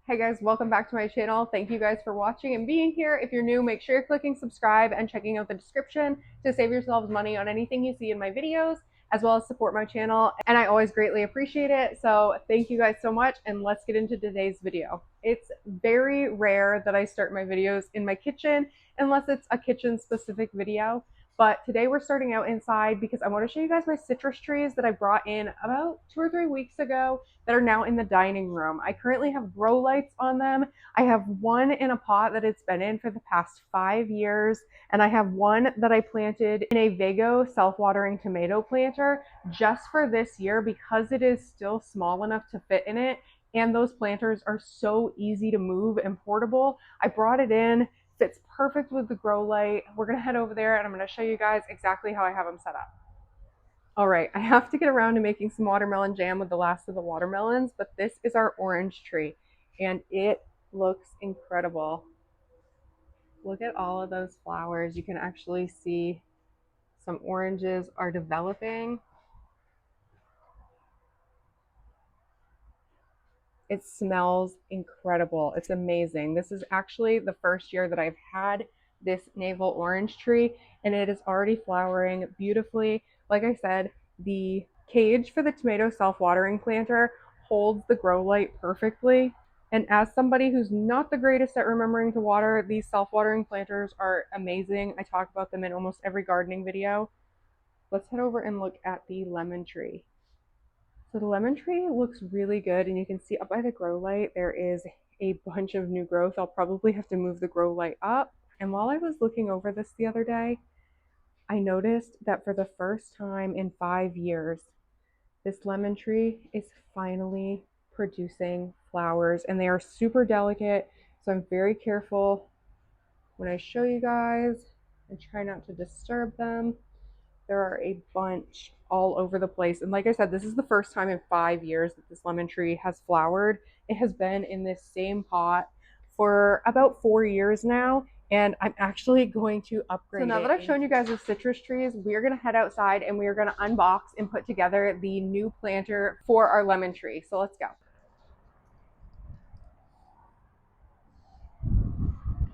Hey guys, welcome back to my channel. Thank you guys for watching and being here. If you're new, make sure you're clicking subscribe and checking out the description to save yourselves money on anything you see in my videos, as well as support my channel. And I always greatly appreciate it. So thank you guys so much, and let's get into today's video. It's very rare that I start my videos in my kitchen unless it's a kitchen specific video. But today we're starting out inside because I want to show you guys my citrus trees that I brought in about 2 or 3 weeks ago that are now in the dining room. I currently have grow lights on them. I have one in a pot that it's been in for the past 5 years, and I have one that I planted in a Vego Self-Watering tomato planter just for this year because it is still small enough to fit in it, and those planters are so easy to move and portable. I brought it in. Fits perfect with the grow light. We're gonna head over there and I'm gonna show you guys exactly how I have them set up. All right, I have to get around to making some watermelon jam with the last of the watermelons, but this is our orange tree and it looks incredible. Look at all of those flowers. You can actually see some oranges are developing. It smells incredible. It's amazing. This is actually the first year that I've had this navel orange tree, and it is already flowering beautifully. Like I said, the cage for the tomato self-watering planter holds the grow light perfectly. And as somebody who's not the greatest at remembering to water, these self-watering planters are amazing. I talk about them in almost every gardening video. Let's head over and look at the lemon tree. So the lemon tree looks really good, and you can see up by the grow light there is a bunch of new growth. I'll probably have to move the grow light up. And while I was looking over this the other day, I noticed that for the first time in 5 years, this lemon tree is finally producing flowers, and they are super delicate. So I'm very careful when I show you guys and try not to disturb them. There are a bunch all over the place. And like I said, this is the first time in 5 years that this lemon tree has flowered. It has been in this same pot for about 4 years now, and I'm actually going to upgrade it. So now that I've shown you guys the citrus trees, we're gonna head outside and we are gonna unbox and put together the new planter for our lemon tree. So let's go.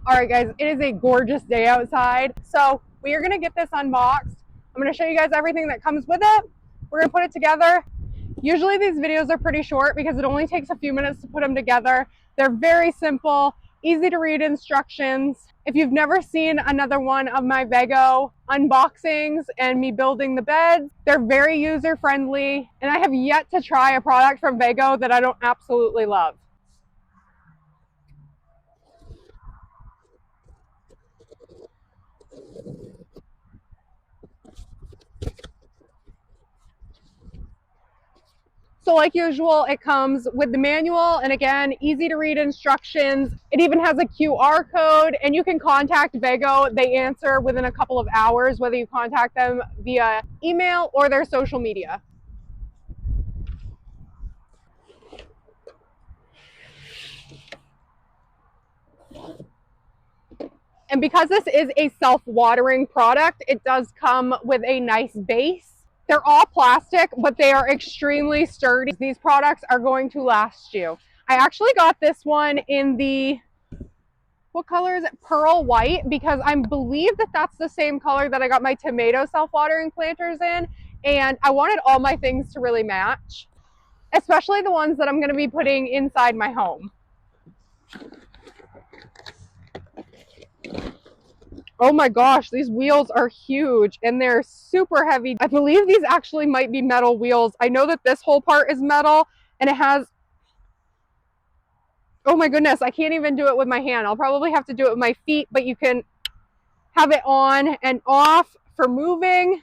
All right, guys, it is a gorgeous day outside. So we are gonna get this unboxed. I'm gonna show you guys everything that comes with it. We're gonna put it together. Usually these videos are pretty short because it only takes a few minutes to put them together. They're very simple, easy to read instructions. If you've never seen another one of my Vego unboxings and me building the beds, they're very user friendly, and I have yet to try a product from Vego that I don't absolutely love. So like usual, it comes with the manual, and again, easy to read instructions. It even has a QR code, and you can contact Vego. They answer within a couple of hours, whether you contact them via email or their social media. And because this is a self-watering product, it does come with a nice base. They're all plastic, but they are extremely sturdy. These products are going to last you. I actually got this one in the, what color is it? Pearl white, because I believe that that's the same color that I got my tomato self-watering planters in. And I wanted all my things to really match, especially the ones that I'm going to be putting inside my home. Oh my gosh, these wheels are huge and they're super heavy. I believe these actually might be metal wheels. I know that this whole part is metal, and it has, oh my goodness, I can't even do it with my hand. I'll probably have to do it with my feet, but you can have it on and off for moving.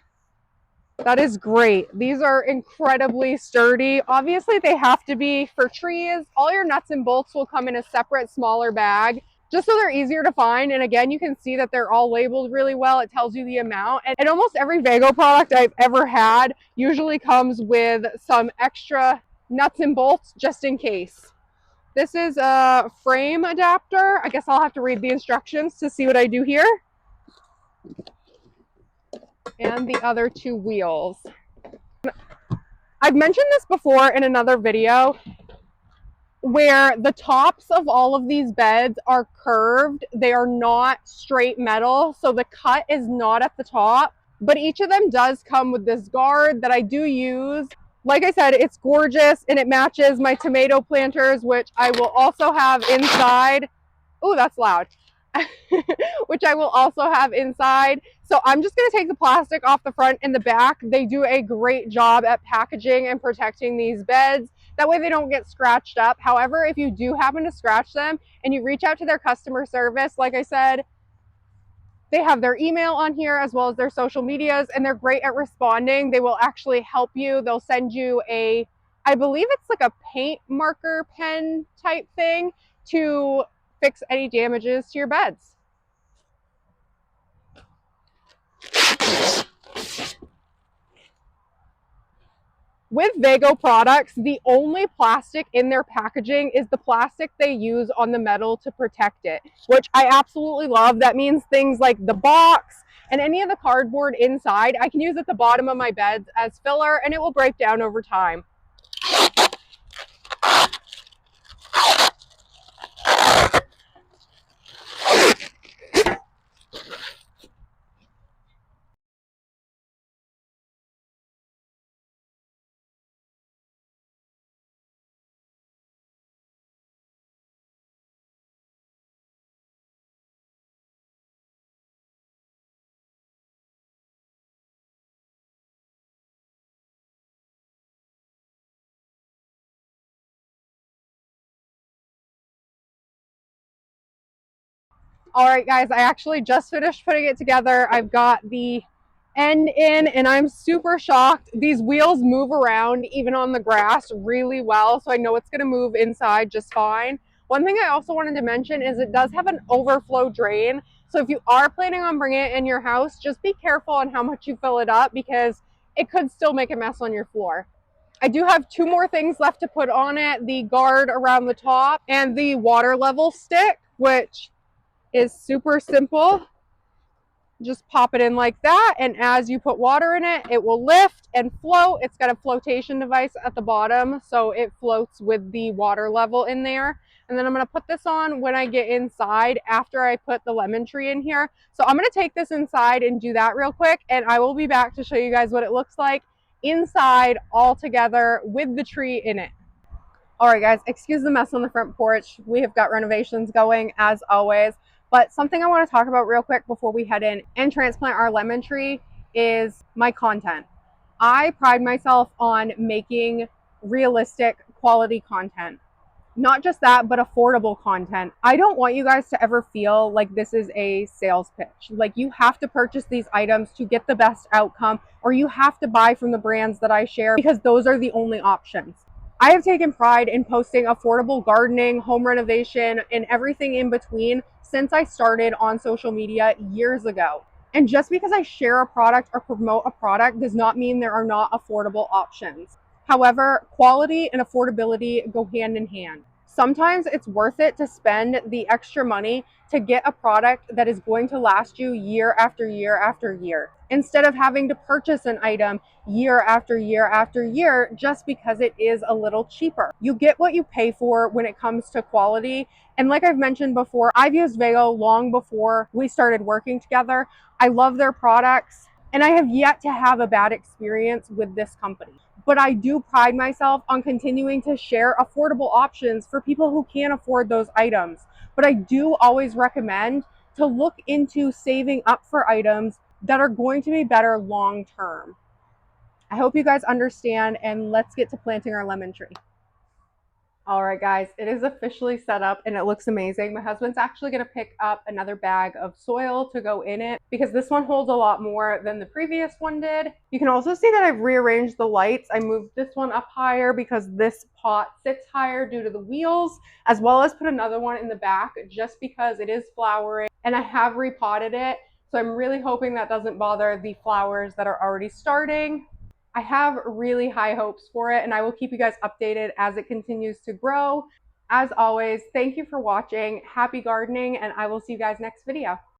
That is great. These are incredibly sturdy. Obviously, they have to be for trees. All your nuts and bolts will come in a separate, smaller bag, just so they're easier to find. And again, you can see that they're all labeled really well. It tells you the amount. And almost every Vego product I've ever had usually comes with some extra nuts and bolts just in case. This is a frame adapter. I guess I'll have to read the instructions to see what I do here. And the other two wheels. I've mentioned this before in another video. where the tops of all of these beds are curved. They are not straight metal, so the cut is not at the top. But each of them does come with this guard that I do use. Like I said, it's gorgeous and it matches my tomato planters, which I will also have inside. Oh, that's loud. Which I will also have inside. So I'm just going to take the plastic off the front and the back. They do a great job at packaging and protecting these beds. That way they don't get scratched up. However, if you do happen to scratch them and you reach out to their customer service, like I said, they have their email on here as well as their social medias, and they're great at responding. They will actually help you. They'll send you a, I believe it's like a paint marker pen type thing to fix any damages to your beds. With Vego products, the only plastic in their packaging is the plastic they use on the metal to protect it, which I absolutely love. That means things like the box and any of the cardboard inside, I can use at the bottom of my beds as filler and it will break down over time. All right, guys, I actually just finished putting it together. I've got the end in and I'm super shocked. These wheels move around even on the grass really well, so I know it's going to move inside just fine. One thing I also wanted to mention is it does have an overflow drain. So if you are planning on bringing it in your house, just be careful on how much you fill it up because it could still make a mess on your floor. I do have two more things left to put on it, the guard around the top and the water level stick, which is super simple. Just pop it in like that, and as you put water in it, it will lift and float. It's got a flotation device at the bottom, so it floats with the water level in there. And then I'm going to put this on when I get inside after I put the lemon tree in here. So I'm going to take this inside and do that real quick, and I will be back to show you guys what it looks like inside all together with the tree in it. All right, guys, excuse the mess on the front porch. We have got renovations going as always. But something I want to talk about real quick before we head in and transplant our lemon tree is my content. I pride myself on making realistic quality content. Not just that, but affordable content. I don't want you guys to ever feel like this is a sales pitch. Like you have to purchase these items to get the best outcome, or you have to buy from the brands that I share because those are the only options. I have taken pride in posting affordable gardening, home renovation, and everything in between since I started on social media years ago. And just because I share a product or promote a product does not mean there are not affordable options. However, quality and affordability go hand in hand. Sometimes it's worth it to spend the extra money to get a product that is going to last you year after year after year, instead of having to purchase an item year after year after year just because it is a little cheaper. You get what you pay for when it comes to quality. And like I've mentioned before, I've used Vego long before we started working together. I love their products, and I have yet to have a bad experience with this company. But I do pride myself on continuing to share affordable options for people who can't afford those items. But I do always recommend to look into saving up for items that are going to be better long term. I hope you guys understand, and let's get to planting our lemon tree. All right, guys, it is officially set up and it looks amazing. My husband's actually going to pick up another bag of soil to go in it because this one holds a lot more than the previous one did. You can also see that I've rearranged the lights. I moved this one up higher because this pot sits higher due to the wheels, as well as put another one in the back just because it is flowering, and I have repotted it. So I'm really hoping that doesn't bother the flowers that are already starting. I have really high hopes for it, and I will keep you guys updated as it continues to grow. As always, thank you for watching. Happy gardening, and I will see you guys next video.